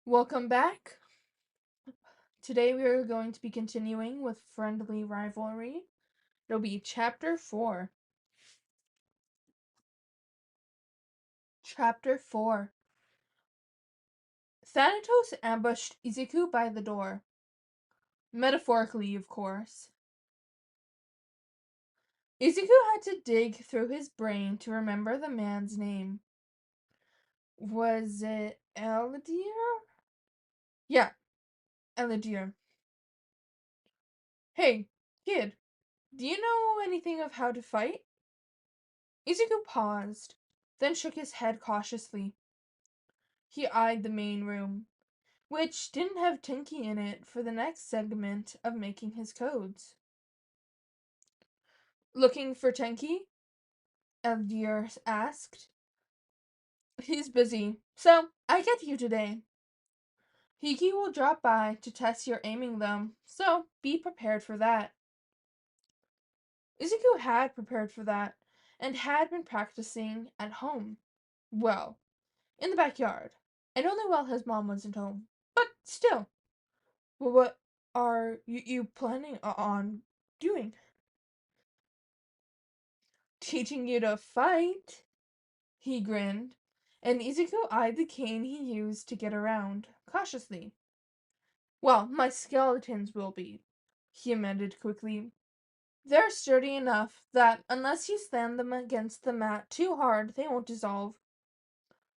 Welcome back. Today we are going to be continuing with Friendly Rivalry. It'll be Chapter 4. Chapter 4. Thanatos ambushed Izuku by the door. Metaphorically, of course. Izuku had to dig through his brain to remember the man's name. Was it Eldir? Yeah, Eldir. Hey, kid, do you know anything of how to fight? Izuku paused, then shook his head cautiously. He eyed the main room, which didn't have Tinky in it for the next segment of making his codes. Looking for Tinky? Eldir asked. He's busy, so I get you today. Hiki will drop by to test your aiming though, so be prepared for that. Izuku had prepared for that, and had been practicing at home. Well, in the backyard, and only while his mom wasn't home. But still, what are you planning on doing? Teaching you to fight? He grinned, and Izuku eyed the cane he used to get around, cautiously. Well, my skeletons will be, he amended quickly. They're sturdy enough that unless you slam them against the mat too hard, they won't dissolve.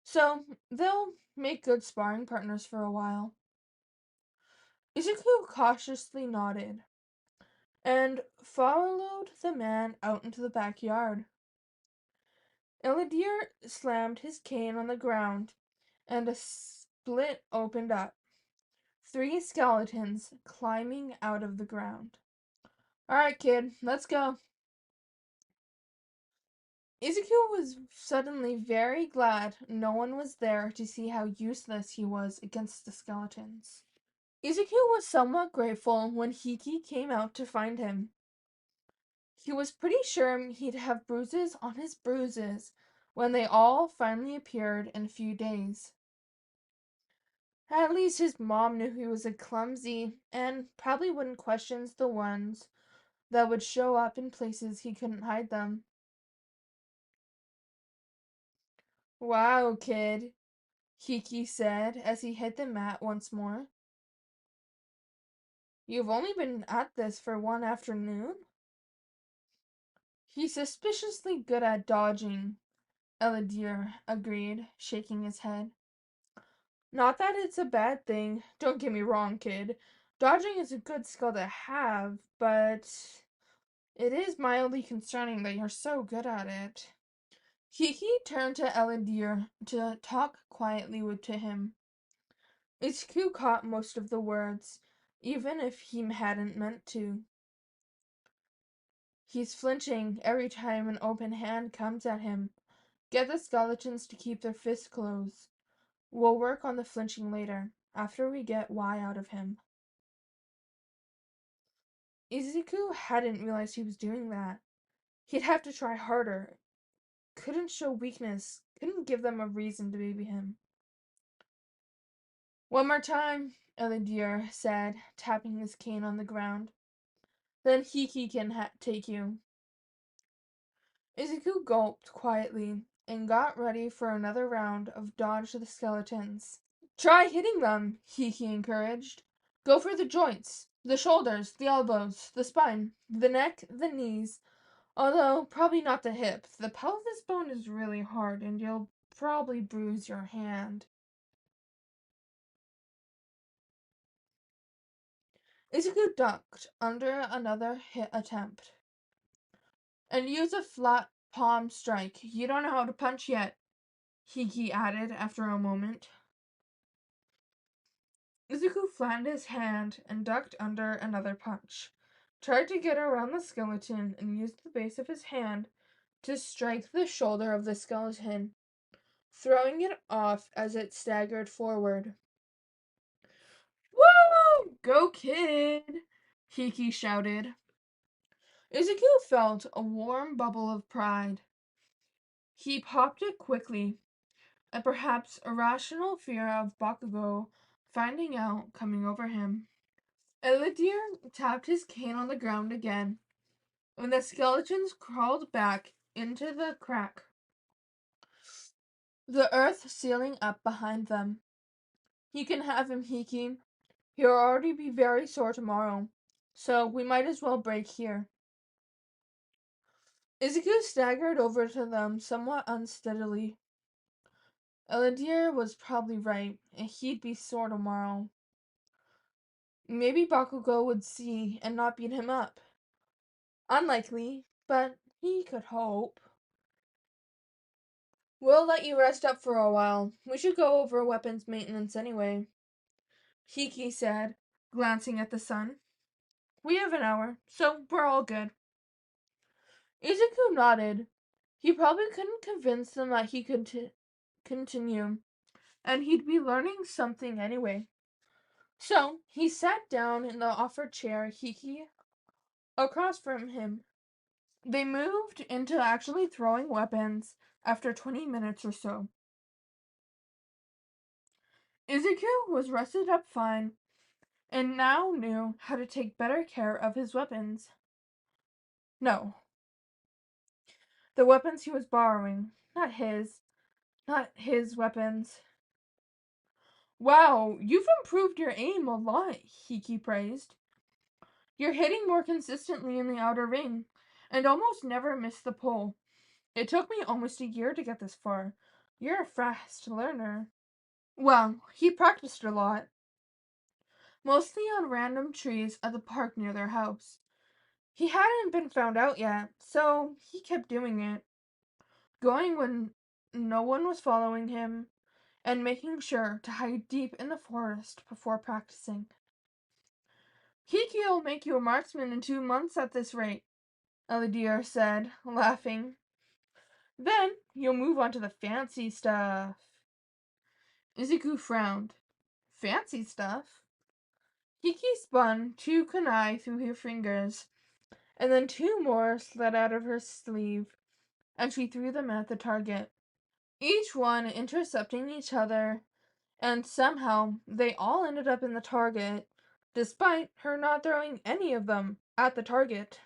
So they'll make good sparring partners for a while. Izuku cautiously nodded and followed the man out into the backyard. Eldir slammed his cane on the ground, and a split opened up. 3 skeletons climbing out of the ground. All right, kid, let's go. Izuku was suddenly very glad no one was there to see how useless he was against the skeletons. Izuku was somewhat grateful when Hiki came out to find him. He was pretty sure he'd have bruises on his bruises when they all finally appeared in a few days. At least his mom knew he was a clumsy and probably wouldn't question the ones that would show up in places he couldn't hide them. Wow, kid, Hiki said as he hit the mat once more. You've only been at this for one afternoon? He's suspiciously good at dodging, Eldir agreed, shaking his head. Not that it's a bad thing, don't get me wrong, kid. Dodging is a good skill to have, but it is mildly concerning that you're so good at it. Hiki turned to Eldir to talk quietly to him. Izuku caught most of the words, even if he hadn't meant to. He's flinching every time an open hand comes at him. Get the skeletons to keep their fists closed. We'll work on the flinching later, after we get Y out of him. Izuku hadn't realized he was doing that. He'd have to try harder. Couldn't show weakness. Couldn't give them a reason to baby him. One more time, Eldir said, tapping his cane on the ground. Then Hiki can take you. Izuku gulped quietly and got ready for another round of dodge the skeletons. Try hitting them, Hiki encouraged. Go for the joints, the shoulders, the elbows, the spine, the neck, the knees. Although, probably not the hip. The pelvis bone is really hard and you'll probably bruise your hand. Izuku ducked under another hit attempt. And use a flat palm strike. You don't know how to punch yet, Hiki added after a moment. Izuku flattened his hand and ducked under another punch. Tried to get around the skeleton and used the base of his hand to strike the shoulder of the skeleton, throwing it off as it staggered forward. Woo! Go, kid! Hiki shouted. Izuku felt a warm bubble of pride. He popped it quickly. A perhaps irrational fear of Bakugo finding out coming over him. Eladier tapped his cane on the ground again, and the skeletons crawled back into the crack, the earth sealing up behind them. You can have him, Hiki. He'll already be very sore tomorrow, so we might as well break here. Izuku staggered over to them somewhat unsteadily. Eladier was probably right, and he'd be sore tomorrow. Maybe Bakugo would see and not beat him up. Unlikely, but he could hope. We'll let you rest up for a while. We should go over weapons maintenance anyway, Hiki said, glancing at the sun. We have an hour, so we're all good. Izuku nodded. He probably couldn't convince them that he could continue, and he'd be learning something anyway. So he sat down in the offered chair Hiki across from him. They moved into actually throwing weapons after 20 minutes or so. Izuku was rested up fine and now knew how to take better care of his weapons. No, the weapons he was borrowing, not his weapons. Wow, you've improved your aim a lot, Hiki praised. You're hitting more consistently in the outer ring, and almost never miss the pole. It took me almost a year to get this far. You're a fast learner. Well, he practiced a lot, mostly on random trees at the park near their house. He hadn't been found out yet, so he kept doing it, going when no one was following him, and making sure to hide deep in the forest before practicing. Hiki'll make you a marksman in 2 months at this rate, Eladier said, laughing. Then you'll move on to the fancy stuff. Izuku frowned. Fancy stuff? Hiki spun 2 kunai through her fingers, and then 2 more slid out of her sleeve, and she threw them at the target, each one intercepting each other, and somehow they all ended up in the target, despite her not throwing any of them at the target.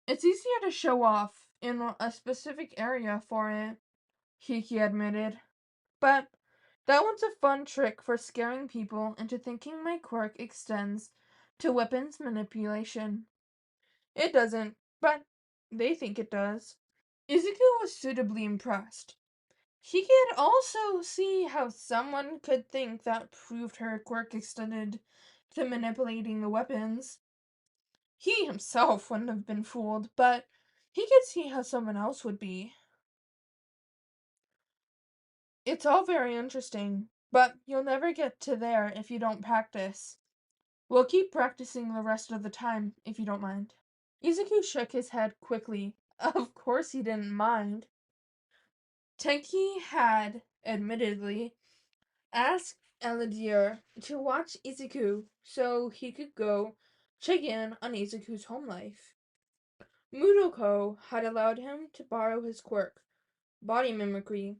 It's easier to show off in a specific area for it, Hiki admitted. But that one's a fun trick for scaring people into thinking my quirk extends to weapons manipulation. It doesn't, but they think it does. Izuku was suitably impressed. He could also see how someone could think that proved her quirk extended to manipulating the weapons. He himself wouldn't have been fooled, but he could see how someone else would be. It's all very interesting, but you'll never get to there if you don't practice. We'll keep practicing the rest of the time, if you don't mind. Izuku shook his head quickly. Of course he didn't mind. Tenki had, admittedly, asked Eladier to watch Izuku so he could go check in on Izuku's home life. Mudoko had allowed him to borrow his quirk, body mimicry,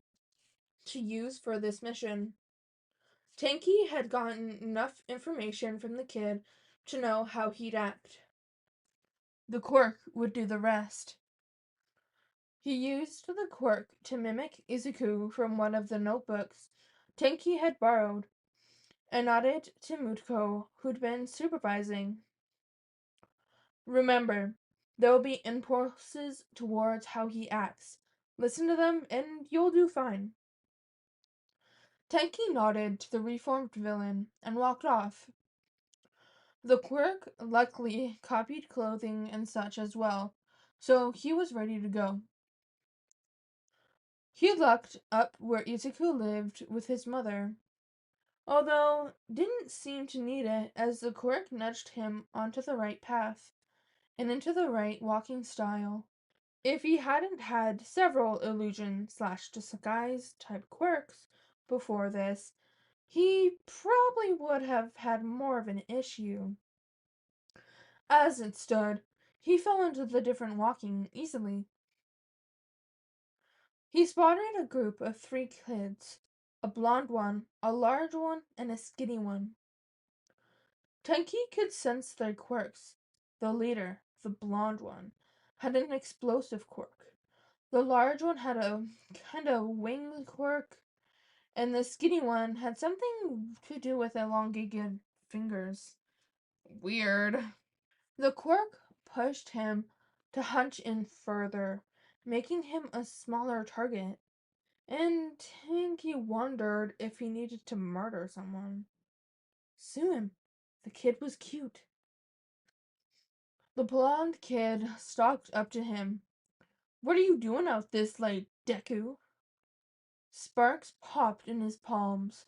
to use for this mission. Tenki had gotten enough information from the kid to know how he'd act. The quirk would do the rest. He used the quirk to mimic Izuku from one of the notebooks Tenki had borrowed, and nodded to Mutko, who'd been supervising. Remember, there will be impulses towards how he acts. Listen to them, and you'll do fine. Tenki nodded to the reformed villain and walked off. The quirk luckily copied clothing and such as well, so he was ready to go. He looked up where Izuku lived with his mother, although didn't seem to need it as the quirk nudged him onto the right path and into the right walking style. If he hadn't had several illusion/disguise type quirks before this, he probably would have had more of an issue. As it stood, he fell into the different walking easily. He spotted a group of 3 kids, a blonde one, a large one, and a skinny one. Tenki could sense their quirks. The leader, the blonde one, had an explosive quirk. The large one had a kind of wing quirk, and the skinny one had something to do with elongated fingers. Weird. The quirk pushed him to hunch in further, making him a smaller target, and Tinky wondered if he needed to murder someone. Sue him. The kid was cute. The blonde kid stalked up to him. What are you doing out this late, Deku? Sparks popped in his palms,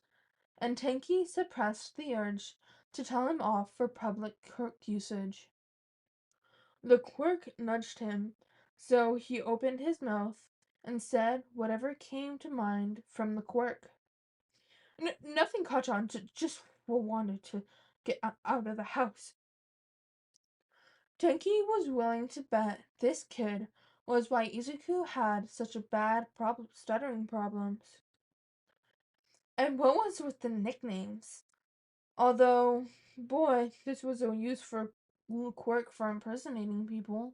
and Tinky suppressed the urge to tell him off for public quirk usage. The quirk nudged him, so he opened his mouth and said whatever came to mind from the quirk. Nothing caught on, just wanted to get out of the house. Tenki was willing to bet this kid was why Izuku had such a bad stuttering problems. And what was with the nicknames? Although, boy, this was a useful quirk for impersonating people.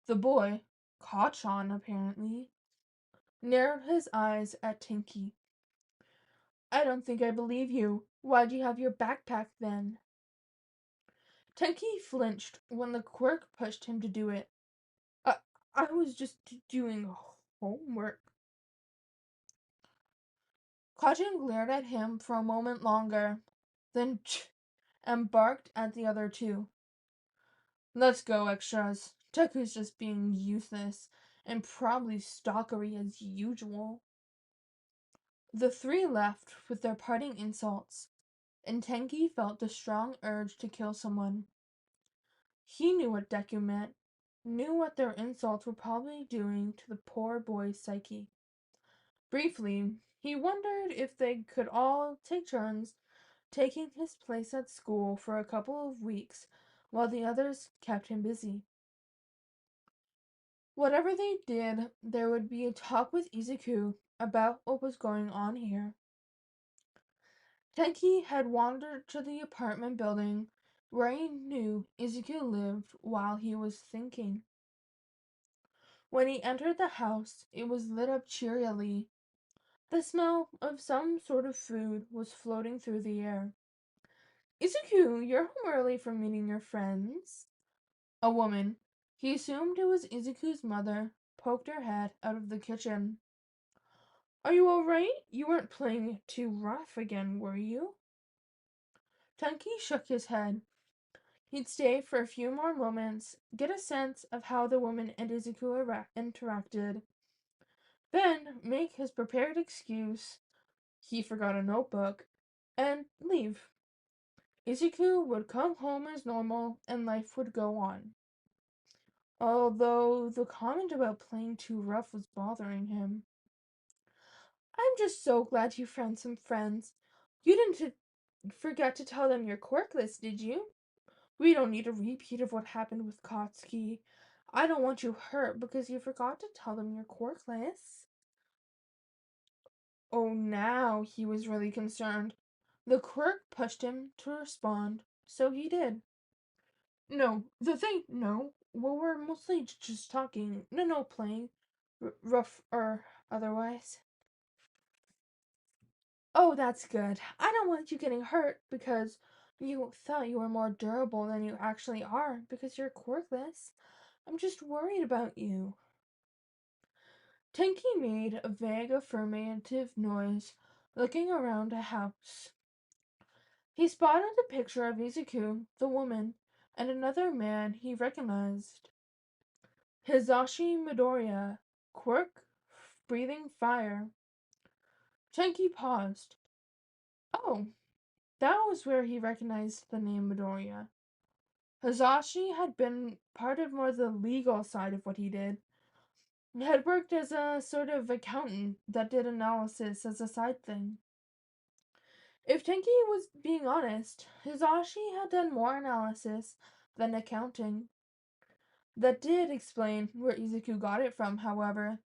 The boy, Kachan apparently, narrowed his eyes at Tinky. I don't think I believe you. Why'd you have your backpack then? Tinky flinched when the quirk pushed him to do it. I, I was just doing homework. Kachan glared at him for a moment longer, then and barked at the other two. Let's go, extras. Deku's just being useless and probably stalkery as usual. The three left with their parting insults, and Tenki felt the strong urge to kill someone. He knew what Deku meant, knew what their insults were probably doing to the poor boy's psyche. Briefly, he wondered if they could all take turns taking his place at school for a couple of weeks while the others kept him busy. Whatever they did, there would be a talk with Izuku about what was going on here. Tenki had wandered to the apartment building where he knew Izuku lived while he was thinking. When he entered the house, it was lit up cheerily. The smell of some sort of food was floating through the air. Izuku, you're home early from meeting your friends. A woman, he assumed it was Izuku's mother, poked her head out of the kitchen. Are you alright? You weren't playing it too rough again, were you? Tenki shook his head. He'd stay for a few more moments, get a sense of how the woman and Izuku interacted, then make his prepared excuse, he forgot a notebook, and leave. Izuku would come home as normal and life would go on. Although the comment about playing too rough was bothering him. I'm just so glad you found some friends. You didn't forget to tell them your quirk list, did you? We don't need a repeat of what happened with Kotsky. I don't want you hurt because you forgot to tell them your quirk list. Oh, now he was really concerned. The quirk pushed him to respond, so he did. No, well, we're mostly just talking. No playing. Rough or otherwise. Oh, that's good. I don't want you getting hurt because you thought you were more durable than you actually are because you're quirkless. I'm just worried about you. Tinky made a vague affirmative noise, looking around the house. He spotted a picture of Izuku, the woman, and another man he recognized. Hizashi Midoriya, quirk, breathing fire. Tinky paused. Oh, that was where he recognized the name Midoriya. Hizashi had been part of more the legal side of what he did. He had worked as a sort of accountant that did analysis as a side thing. If Tenki was being honest, Hizashi had done more analysis than accounting. That did explain where Izuku got it from, however,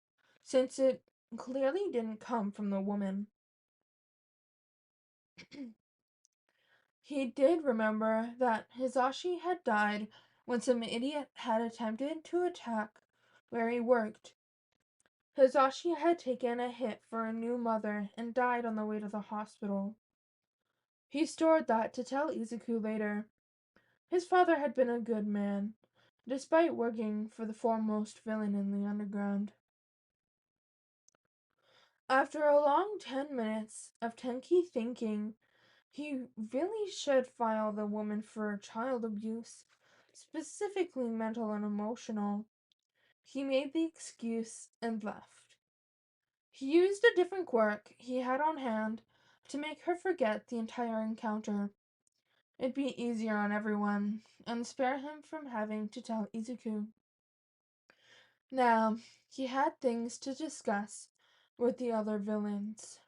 since it clearly didn't come from the woman. He did remember that Hisashi had died when some idiot had attempted to attack where he worked. Hisashi had taken a hit for a new mother and died on the way to the hospital. He stored that to tell Izuku later. His father had been a good man, despite working for the foremost villain in the underground. After a long 10 minutes of Tenki thinking he really should file the woman for child abuse, specifically mental and emotional, he made the excuse and left. He used a different quirk he had on hand to make her forget the entire encounter. It'd be easier on everyone, and spare him from having to tell Izuku. Now, he had things to discuss with the other villains.